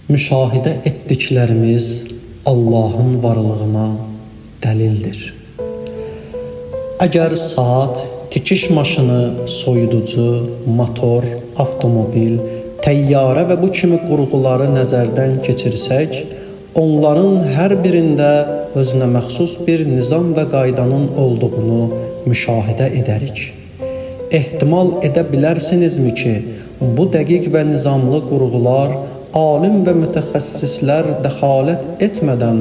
Müşahidə etdiklərimiz Allahın varlığına dəlildir. Əgər saat, tikiş maşını, soyuducu, motor, avtomobil, təyyarə və bu kimi qurğuları nəzərdən keçirsək, onların hər birində özünə məxsus bir nizam və qaydanın olduğunu müşahidə edərik. Ehtimal edə bilərsinizmi ki, bu dəqiq və nizamlı qurğular alim və mütəxəssislər dəxalət etmədən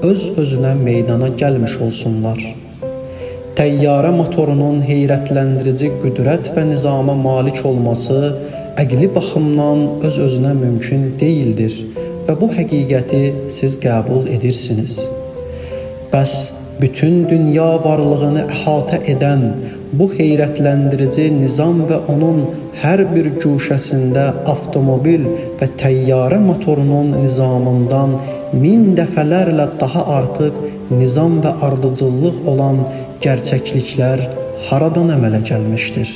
öz-özünə meydana gəlmiş olsunlar. Təyyarə motorunun heyrətləndirici qüdrət və nizama malik olması əqli baxımdan öz-özünə mümkün deyildir və bu həqiqəti siz qəbul edirsiniz. Bəs bütün dünya varlığını əhatə edən bu heyrətləndirici nizam və onun hər bir guşəsində avtomobil və təyyarə motorunun nizamından 1000 dəfələrlə daha artıq nizam və ardıcıllıq olan gerçəkliklər haradan əmələ gəlmişdir?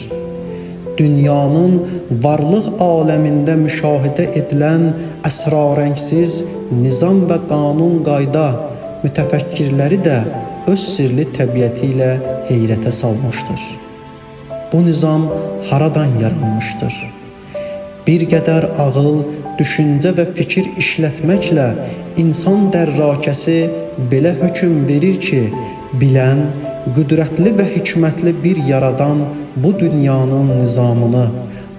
Dünyanın varlıq aləmində müşahidə edilən əsrarəngsiz nizam və qanun qayda mütəfəkkirləri də öz sirli təbiəti ilə heyrətə salmışdır. Bu nizam haradan yaranmışdır? Bir qədər ağıl, düşüncə və fikir işlətməklə insan dərrakəsi belə hökm verir ki, bilən, qüdrətli və hikmətli bir yaradan bu dünyanın nizamını,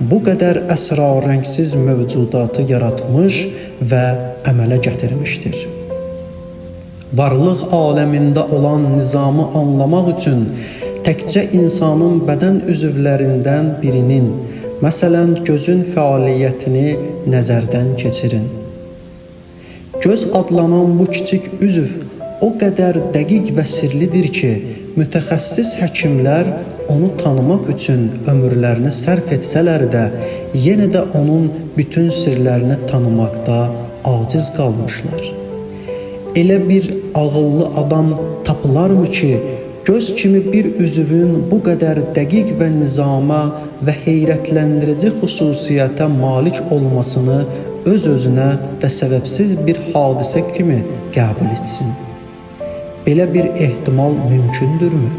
bu qədər əsrarəngsiz mövcudatı yaratmış və əmələ gətirmişdir. Varlıq aləmində olan nizamı anlamaq üçün təkcə insanın bədən üzvlərindən birinin, məsələn, gözün fəaliyyətini nəzərdən keçirin. Göz adlanan bu kiçik üzv o qədər dəqiq və sirlidir ki, mütəxəssis həkimlər onu tanımaq üçün ömürlərini sərf etsələr də, yenə də onun bütün sirlərini tanımaqda aciz qalmışlar. Elə bir ağıllı adam tapılarmı ki, göz kimi bir üzvün bu qədər dəqiq və nizama və heyrətləndirici xüsusiyyətə malik olmasını öz-özünə və səbəbsiz bir hadisə kimi qəbul etsin? Belə bir ehtimal mümkündürmü?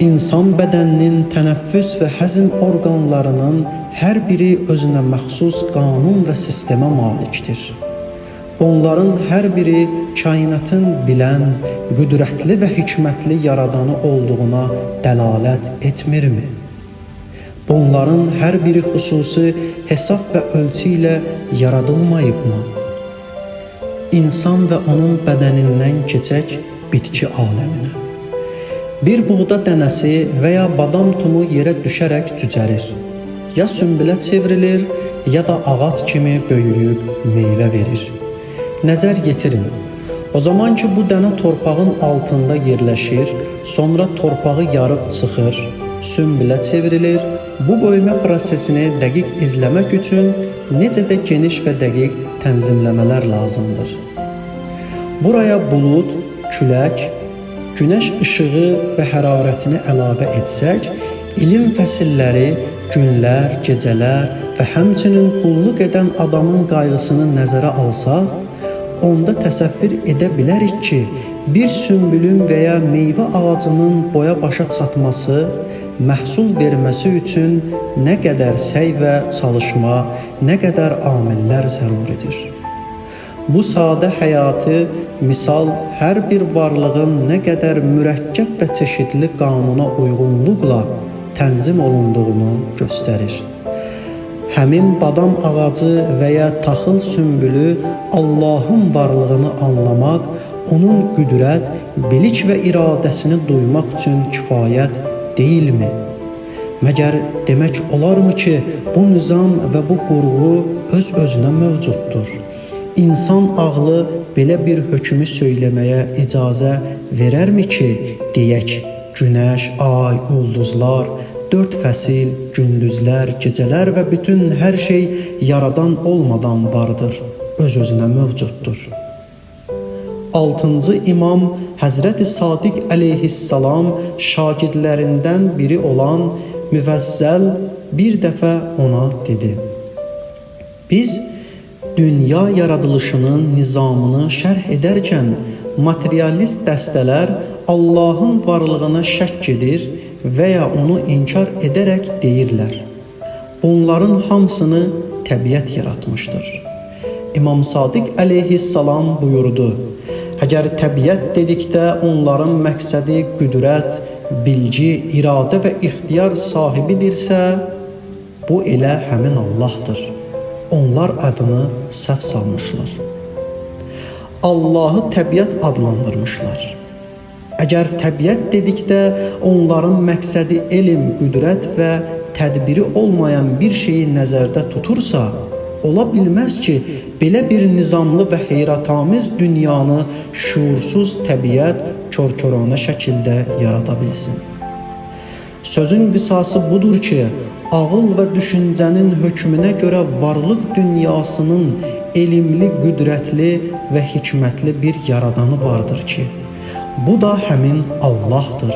İnsan bədəninin tənəffüs və həzm orqanlarının hər biri özünə məxsus qanun və sistemə malikdir. Onların hər biri kainatın bilən, qüdrətli və hikmətli yaradanı olduğuna dəlalət etmirmi? Bunların hər biri xüsusi hesab və ölçü ilə yaradılmayıbmı? İnsan və onun bədənindən keçək bitki aləminə. Bir buğda dənəsi və ya badam tumu yerə düşərək cücərir. Ya sünbülə çevrilir, ya da ağac kimi böyüyüb meyvə verir. Nəzər yetirin. O zaman ki, bu dənə torpağın altında yerləşir, sonra torpağı yarıb çıxır, sünbülə çevrilir. Bu böyümə prosesini dəqiq izləmək üçün necə də geniş və dəqiq tənzimləmələr lazımdır. Buraya bulud, külək, günəş işığı və hərarətini əlavə etsək, ilin fəsilləri, günlər, gecələr və həmçinin qulluq edən adamın qayğısını nəzərə alsaq, onda təsəvvür edə bilərik ki, bir sünbülün və ya meyvə ağacının boya başa çatması, məhsul verməsi üçün nə qədər səy və çalışma, nə qədər amillər zəruridir. Bu sadə həyatı misal hər bir varlığın nə qədər mürəkkəb və çeşidli qanuna uyğunluqla tənzim olunduğunu göstərir. Həmin badam ağacı və ya taxıl sünbülü Allahın varlığını anlamaq, onun qüdrət, bilik və iradəsini duymaq üçün kifayət deyilmi? Məgər demək olarmı ki, bu nizam və bu qurğu öz-özünə mövcuddur? İnsan ağlı belə bir hökmü söyləməyə icazə verərmi ki, deyək, günəş, ay, ulduzlar, 4 fəsil, gündüzlər, gecələr və bütün hər şey yaradan olmadan vardır, öz-özünə mövcuddur. 6-cı imam Həzrəti Sadiq əleyhissalam şagirdlərindən biri olan Müvəzzəl bir dəfə ona dedi: Biz dünya yaradılışının nizamını şərh edərkən materialist dəstələr Allahın varlığına şəkk edir və ya onu inkar edərək deyirlər: bunların hamısını təbiət yaratmışdır. İmam Sadiq əleyhissalam buyurdu: əgər təbiət dedikdə onların məqsədi qüdrət, bilgi, iradə və ixtiyar sahibidirsə, bu elə həmin Allahdır. Onlar adını səhv salmışlar. Allahı təbiət adlandırmışlar. Əgər təbiət dedikdə onların məqsədi elm, qüdrət və tədbiri olmayan bir şeyi nəzərdə tutursa, ola bilməz ki, belə bir nizamlı və heyrətamiz dünyanı şuursuz təbiət kör-körənə şəkildə yarada bilsin. Sözün qısası budur ki, ağıl və düşüncənin hökmünə görə varlıq dünyasının elmli, qüdrətli və hikmətli bir yaradanı vardır ki, bu da həmin Allahdır.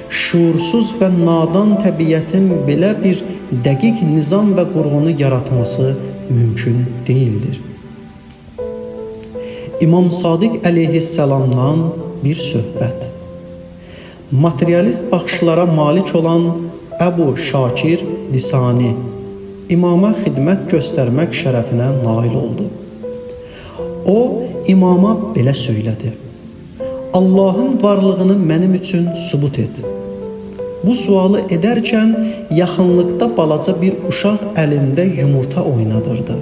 Şuursuz və nadan təbiətin belə bir dəqiq nizam və qurğunu yaratması mümkün deyildir. İmam Sadiq əleyhissalamdan bir söhbət. Materialist baxışlara malik olan Əbu Şakir Lisani imama xidmət göstərmək şərəfinə nail oldu. O, imama belə söylədi: Allahın varlığını mənim üçün sübut et. Bu sualı edərkən yaxınlıqda balaca bir uşaq əlində yumurta oynadırdı.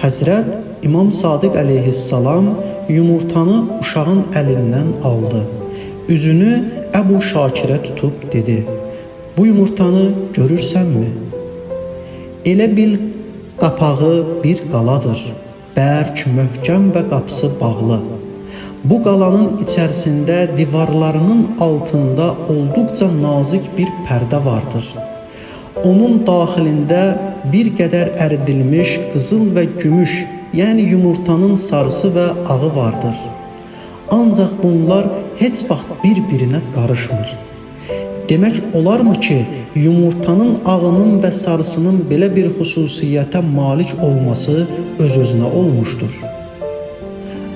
Həzrət İmam Sadiq əleyhissalam yumurtanı uşağın əlindən aldı. Üzünü Əbu Şakirə tutub dedi: bu yumurtanı görürsənmi? Elə bil qapağı bir qaladır, bərk, möhkəm və qapısı bağlı. Bu qalanın içərisində divarlarının altında olduqca nazik bir pərdə vardır. Onun daxilində bir qədər əridilmiş qızıl və gümüş, yəni yumurtanın sarısı və ağı vardır. Ancaq bunlar heç vaxt bir-birinə qarışmır. Demək olarmı ki, yumurtanın ağının və sarısının belə bir xüsusiyyətə malik olması öz-özünə olmuşdur?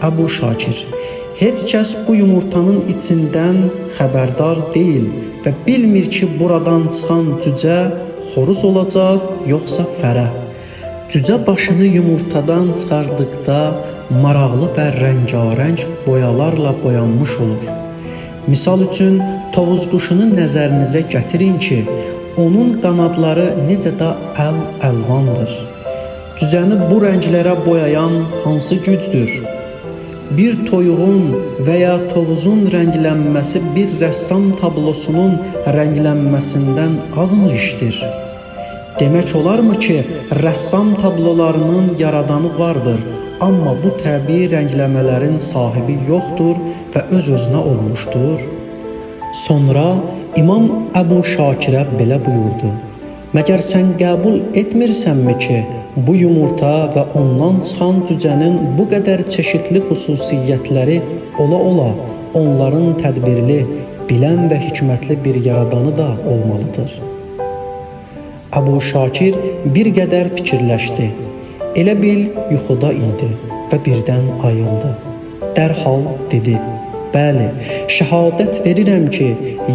Əbu Şakir: heç kəs bu yumurtanın içindən xəbərdar deyil və bilmir ki, buradan çıxan cücə xoruz olacaq, yoxsa fərə. Cücə başını yumurtadan çıxardıqda maraqlı və rəngarəng boyalarla boyanmış olur. Misal üçün, tovuz quşunu nəzərinizə gətirin ki, onun qanadları necə də əl-əlvandır. Cücəni bu rənglərə boyayan hansı gücdür? Bir toyuğun və ya tovuzun rənglənməsi bir rəssam tablosunun rənglənməsindən azmı işdir? Demək olarmı ki, rəssam tablolarının yaradanı vardır, amma bu təbii rəngləmələrin sahibi yoxdur və öz-özünə olmuşdur? Sonra İmam Əbu Şakirə belə buyurdu: məgər sən qəbul etmirsənmi ki, bu yumurta və ondan çıxan cücənin bu qədər çeşidli xüsusiyyətləri ola-ola onların tədbirli, bilən və hikmətli bir yaradanı da olmalıdır? Əbu Şakir bir qədər fikirləşdi. Elə bil yuxuda idi və birdən ayıldı. Dərhal dedi: bəli, şəhadət verirəm ki,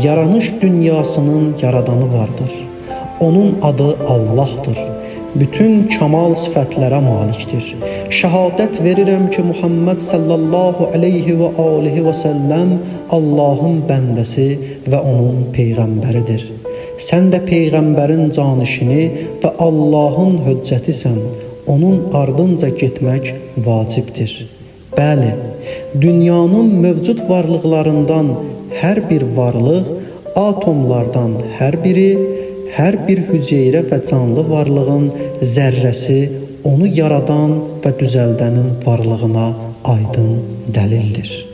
yaranış dünyasının yaradanı vardır. Onun adı Allahdır. Bütün kamal sifətlərə malikdir. Şəhadət verirəm ki, Muhammed sallallahu aleyhi və alihi və səlləm Allahın bəndəsi və onun peyğəmbəridir. Sən də peyğəmbərin canişini və Allahın höccətisən. Onun ardınca getmək vacibdir. Bəli, dünyanın mövcud varlıqlarından hər bir varlıq, atomlardan hər biri, hər bir hüceyrə və canlı varlığın zərrəsi onu yaradan və düzəldənin varlığına aydın dəlildir.